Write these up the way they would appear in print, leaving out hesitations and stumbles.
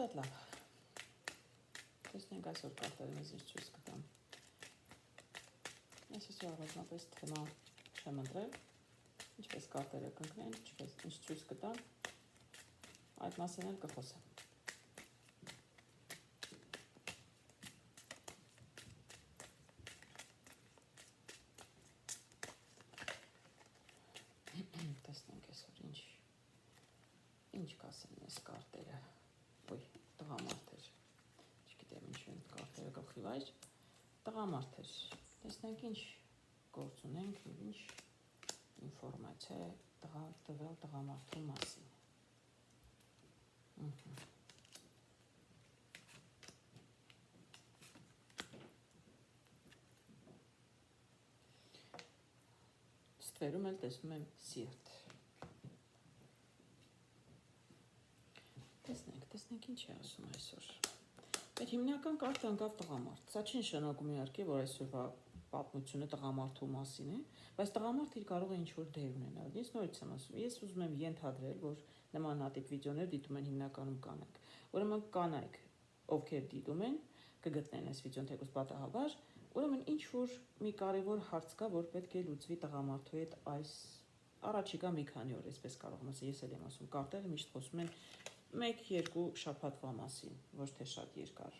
Շատ լավ։ Տեսնենք այսօր կարտերը մեզ ինչ ցույց կտան։ Ես այսօր առանձնապես թեմա չեմ ընտրել, ինչպես կարտերը կընկնեն, ինչ ցույց կտան, այդ մասին էլ կխոսեմ։ Տեսնենք այսօր ինչ կասեն այս կարտերը։ Ոյ, տղամարդեր։ Չգիտեմ ինչ են կարտերը գլխի վայր։ Տղամարդեր։ Տեսնենք ինչ գործ ունենք եւ ինչ ինֆորմացիա տվել տղամարդու մասին։ Ստվերում էլ տեսնում եմ սիրտ։ Տեսնենք ինչ է ասում այսօր։ Մեր հիմնական կարտը ընկավ տղամարդ։ Սա չի նշանակում իհարկե, որ այսօրվա պատմությունը տղամարդու մասին է, բայց տղամարդը կարող է ինչ-որ դեր ունենալ։ Ես նորից եմ ասում, ես ուզում եմ ենթադրել, որ նմանատիպ վիդեոներ դիտում են հիմնականում կանայք։ Ուրեմն կանայք, ովքեր դիտում են, կգտնեն այս վիդեոն թեկուզ պատահաբար, ուրեմն ինչ-որ մի կարևոր հարց կա, որ պետք է լուծվի տղամարդու հետ այս առաջիկա մի քանի օր, այսպես կարող եմ ասել, ես էլ եմ ասում, կարտերը միշտ խոսում են 1-2 շաբաթվա մասին, ոչ թե շատ երկար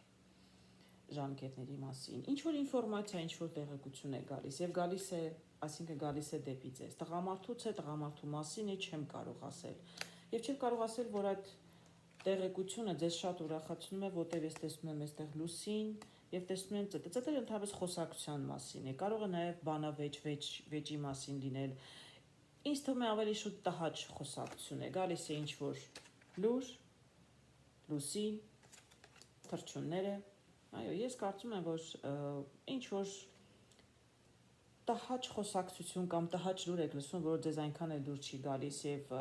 ժամկետների մասին։ Ինչ-որ ինֆորմացիա, ինչ-որ տեղեկություն է գալիս եւ գալիս է, այսինքն գալիս է դեպի ձեզ։ Տղամարդուց է, տղամարդու մասին է, չեմ կարող ասել։ Եվ չեմ կարող ասել, որ այդ տեղեկությունը ձեզ շատ ուրախացնում է, որտեղ ես տեսնում եմ այստեղ լուսին եւ տեսնում եմ ծտը ընդհանրապես խոսակցության մասին է։ Կարող է նաեւ բանավեճի մասին լինել։ Ինձ թվում է ավելի շուտ տհաճ խոսակցություն է։ Գալիս է ինչ-որ լուր, լուսին, թռչունները։ Այո, ես կարծում եմ, որ ինչ-որ տհաճ խոսակցություն կամ տհաճ լուր եք լսում, որ ձեզ այնքան էլ դուր չի գալիս եւ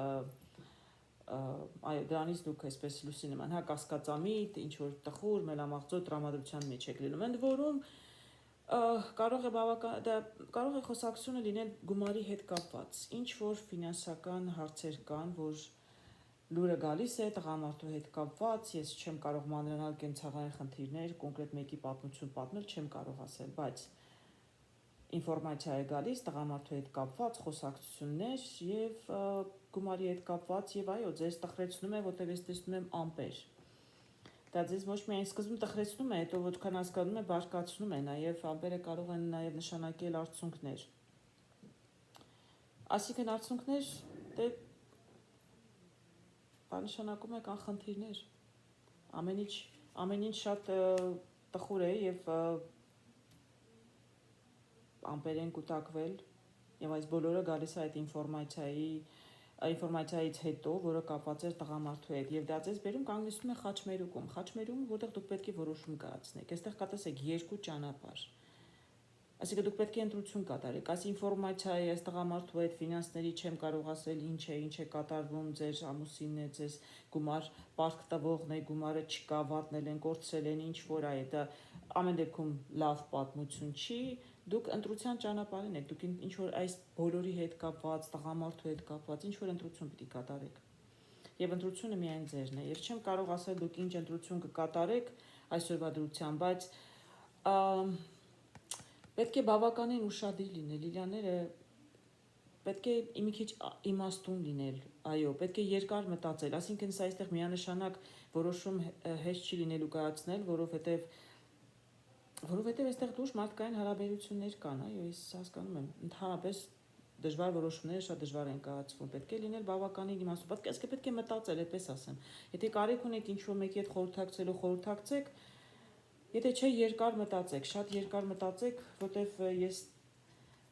այո, դրանից դուք այսպես լուսի նման, հա, կասկածամիտ, ինչ-որ տխուր, մելամաղձոր տրամադրության մեջ եք լինում, ընդ որում կարող է խոսակցությունը լինել գումարի հետ կապված, ինչ-որ ֆինանսական հարցեր կան, որ լուրը գալիս է տղամարդու հետ կապված, ես չեմ կարող մանրանալ կենցաղային խնդիրներ, կոնկրետ մեկի պատմություն պատմել, չեմ կարող ասել, բայց ինֆորմացիա է գալիս տղամարդու հետ կապված խոսակցություններ եւ գումարի հետ կապված եւ այո, ձեզ տխրեցնում է, որտեղ ես տեսնում եմ ամպեր։ Դա ձեզ ոչ միայն սկզբում տխրեցնում է, հետո որքան հասկանում է, բարկացնում է, նաեւ ամպերը կարող են նաեւ նշանակել արդյունքներ։ Այսինքն արդյունքներ դե բանշանակում է կան խնդիրներ։ Ամեն ինչ շատ տխուր է եւ ամպեր են կուտակվել եւ այս բոլորը գալիս է այդ ինֆորմացիայից հետո, որը կապված է տղամարդու հետ եւ դա ձեզ բերում կանգնեցնում է խաչմերուկում, որտեղ դուք պետք է որոշում կայացնեք։ Այստեղ կա տեսեք երկու ճանապարհ։ Այսինքն դուք պետք է ընտրություն կատարեք։ Այս ինֆորմացիայի այս տղամարդու հետ ֆինանսների չեմ կարող ասել ինչ է կատարվում, ձեր ամուսինն է, ձեզ գումար պարտք տվողն է, գումարը չկա, վատնել են, կորցրել են, ինչ որ է, դա ամեն դեպքում լավ պատմություն չի, դուք ընտրության ճանապարհին եք, դուք ինչ որ այս բոլորի հետ կապված, տղամարդու հետ կապված, ինչ որ ընտրություն պիտի կատարեք։ Եվ ընտրությունը միայն ձերն է։ Ես չեմ կարող ասել դուք ինչ ընտրություն կկատարեք այսօրվա դրությամբ, բայց պետք է բավականին ուշադիր լինել, Լիլիաները, պետք է մի քիչ իմաստուն լինել, այո, պետք է երկար մտածել, այսինքն սա այստեղ միանշանակ որոշում հեշտ չի լինելու կայացնել, որովհետև այստեղ դուրս մարդկային հարաբերություններ կան, այո, ես հասկանում եմ, ընդհանրապես դժվար որոշումները շատ դժվար են կայացվում, պետք է լինել բավականին իմաստուն, պետք է մտածել, այդպես ասեմ, եթե կարիք ունեք ինչ-որ մեկի հետ խորհրդակցեք, եթե չէ երկար մտածեք, շատ երկար մտածեք, որտեվ ես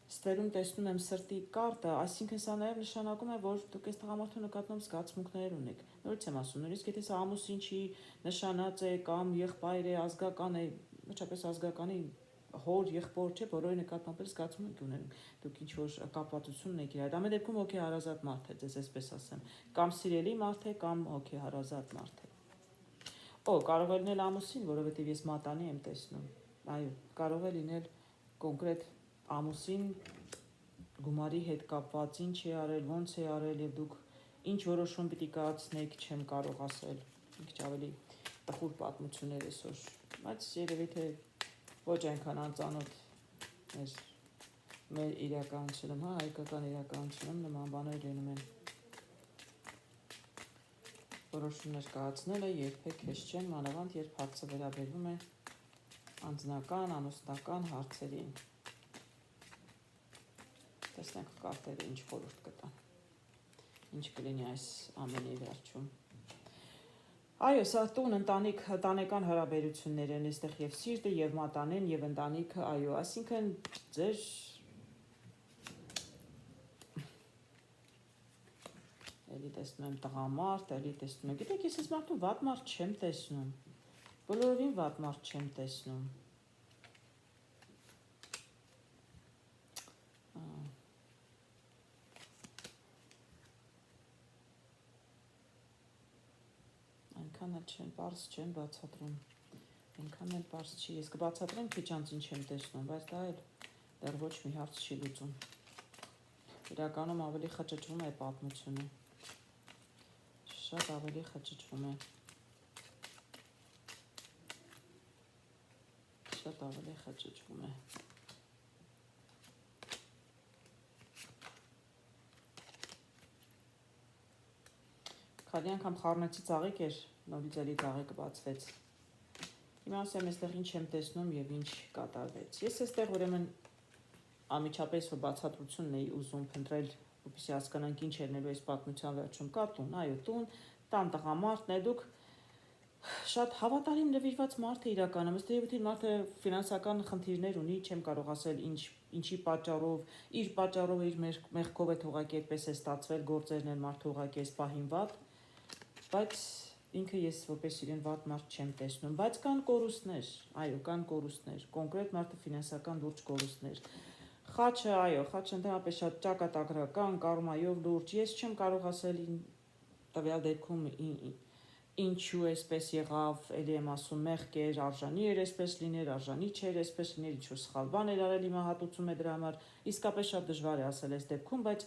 ստերում տեսնում եմ սրտի կարտը, այսինքն սա նաև նշանակում է, որ դուք այս տղամարդու նկատմամբ զգացմունքներ ունեք։ Նորից եմ ասում, նույնիսկ եթե սա ամուսին չի, նշանած է կամ եղբայր է, ազգական է, մշտապես ազգականի հոր, եղբոր, չէ, բոլորի նկատմամբ զգացմունք ունեն։ Դուք ինչ որ կապվածություն ունեք իր հետ։ Ամեն դեպքում հոգեհարազատ մարդ է, ձեզ այսպես ասեմ, կամ սիրելի մարդ է, կամ հոգեհարազատ մարդ է։ Կարող է լինել ամուսին, որովհետև ես մատանի եմ տեսնում։ Այո, կարող է լինել կոնկրետ ամուսին գումարի հետ կապված, ինչ է արել, ոնց է արել եւ դուք ինչ որոշում պիտի կայացնեք, չեմ կարող ասել։ Ինչ ավելի տխուր պատմություններ այսօր, բայց երևի թե ոչ այնքան անծանոթ մեր իրականությունում, հայկական իրականությունում նման բաներ լինում են։ Որոշումներ կայացնելը երբեք հեշտ չեն, մանավանդ երբ հարցը վերաբերվում է անձնական, ամուսնական հարցերին։ Տեսնենք կարտերը ինչ խորհուրդ կտան, ինչ կլինի այս ամենի վերջում։ Այո, սա տուն, ընտանիք, ընտանեկան հարաբերություններ են, այստեղ եւ սիրտը, եւ մատանեն, եւ ընտանիքը, այո, այսինքն ձեր էլի տեսնում եմ տղամարդ, էլի տեսնում եմ, գիտեք, ես այս մարդուն վատ մարդ չեմ տեսնում, բոլորովին վատ մարդ չեմ տեսնում։ Այնքան էլ չեն, պարզ չեն բացատրում, այնքան էլ պարզ չի, ես կբացատրեմ քիչ անց ինչ եմ տեսնում, բայց դա էլ դեռ ոչ մի հարց չի լուծում, իրականում ավելի խճճվում է պատմությունը, շատ ավելի խճճվում է, շատ ավելի խճճվում է։ Քանի անգամ խառնեցի ծաղիկ էր, նորից էլի ծաղիկը բացվեց։ Հիմա ասեմ այստեղ ինչ եմ տեսնում եւ ինչ կատարվեց։ Ես այստեղ ուրեմն անմիջապես որ բացատրությունն էի ուզում փնտրել, որպեսզի հասկանանք ինչ էր նելու այս պատմության վերջում կա տուն, այո, տուն, տան տղամարդն է, դուք շատ հավատարիմ նվիրված մարդ է իրականում, ըստ երևույթին մարդը ֆինանսական խնդիրներ ունի, չեմ կարող ասել ինչի պատճառով, իր պատճառով իր մեղքով է թողակի այդպես է ստացվել, գործերն են մարդը ուղակի այս պահին վատ, բայց ինքը ես որպես իրեն վատ մարդ չեմ տեսնում, բայց կան կորուստներ, այո, կան կորուստներ, կոնկրետ մարդը ֆինանսական լուրջ կորուստներ։ Խաչը, այո, խաչը ընդհանրապես շատ ճակատագրական, կարմայով լուրջ, ես չեմ կարող ասել տվյալ դեպքում ինչու էսպես եղավ, էլի եմ ասում մեղք էր, արժանի էր էսպես լիներ, արժանի չէր էսպես լիներ, ինչ-որ սխալ բան էր արել, հիմա հատուցում է դրա համար, իսկապես շատ դժվար է ասել այս դեպքում, բայց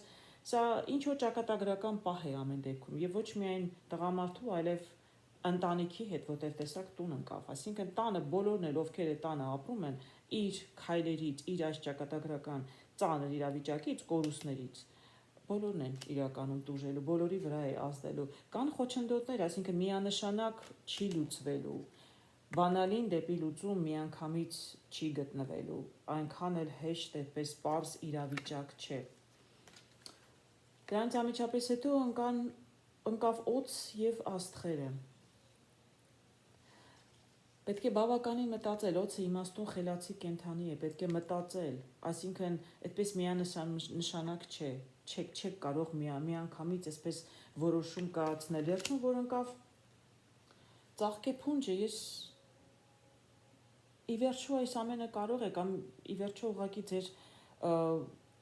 սա ինչ-որ ճակատագրական պահ է ամեն դեպքում, եւ ոչ միայն տղամարդու, այլև ընտանիքի հետ, որտեղ տեսակ տուն ընկավ, այսինքն տանը բոլորն էլ ովքեր է տանը ապրում են, իր քայլերից, իր այս ճակատագրական ծանր իրավիճակից, կորուստներից բոլորն են իրականում տուժելու, բոլորի վրա է ազդելու, կան խոչընդոտներ, այսինքն միանշանակ չի լուծվելու, բանալին դեպի լուծում միանգամից չի գտնվելու, այնքան էլ հեշտ այդպես պարզ իրավիճակ չէ։ Դրանից անմիջապես հետո ընկավ օձ եւ աստղերը։ Պետք է բավականին մտածել, օձը իմաստուն խելացի կենդանի է, պետք է մտածել, այսինքն այդպես միանշանակ չէ, չեք կարող միանգամից այսպես որոշում կայացնել, երբ որ ընկավ ծաղկե փունջը, ես ի վերջո այս ամենը կարող է կամ ի վերջո ուղղակի ձեր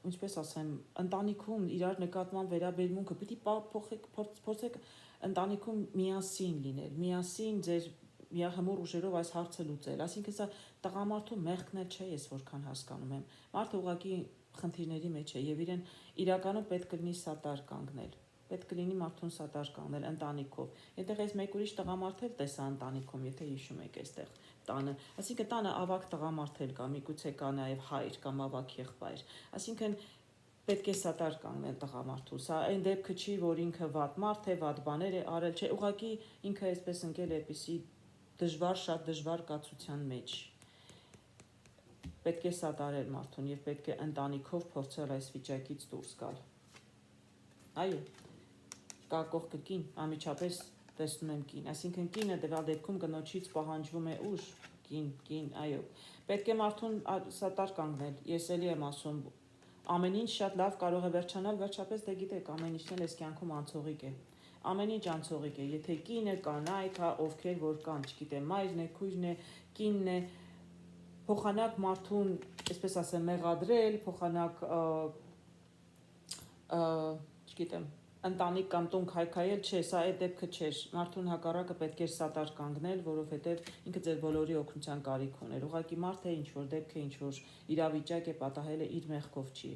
ինչպես ասեմ, ընտանիքում իրար նկատմամբ վերաբերմունքը պիտի փորձեք ընտանիքում միասին լինել, միասին ձեր միահմուռ ուժերով այս հարցը լուծել, այսինքն սա տղամարդու մեղքն էլ չէ, ես որքան հասկանում եմ, մարդը ուղղակի խնդիրների մեջ է եւ իրեն իրականում պետք կլինի սատար կանգնել, պետք կլինի մարդուն սատար կանգնել ընտանիքով, այդտեղ այս մեկ ուրիշ տղամարդ էլ տեսա ընտանիքում, եթե հիշում եք այստեղ տանը, այսինքն տանը ավակ տղամարդ էլ կա, միգուցե կա նաեւ հայր կամ ավակ եղբայր, այսինքն պետք է սատար կանգնել տղամարդու, սա այն դեպքը չի, որ ինքը վատ մարդ է, վատ բաներ է արել, չէ, ուղղակի ինքը այսպես ընկել է այդպիսի դժվար, շատ դժվար կացության մեջ։ Պետք է սատարել մարդուն եւ պետք է ընտանիքով փորձել այս վիճակից դուրս գալ։ Այո, կա կողքը կին, անմիջապես տեսնում եմ կին, այսինքն կինը դրա դեպքում կնոջից պահանջվում է ուժ, կին, այո։ Պետք է մարդուն սատար կանգնել, ես էլի եմ ասում, ամեն ինչ շատ լավ կարող է վերջանալ, վերջապես դե գիտեք, ամեն ինչն էլ այս կյանքում անցողիկ է։ Ամեն ինչ անցողիկ է, եթե կինը, կանայք, ովքեր որ կան, չգիտեմ, մայրն է, քույրն է, կինն է, փոխանակ մարդուն, այսպես ասեմ, մեղադրել, փոխանակ, չգիտեմ, ընտանիք կամ տուն քայքայել, չէ, սա այդ դեպքը չէր, մարդուն հակառակը պետք էր սատար կանգնել, որովհետև ինքը ձեր բոլորի օգնության կարիք ուներ, ուղղակի մարդ է, ինչ որ դեպք է, ինչ որ իրավիճակ է պատահել է իր մեղքով չի։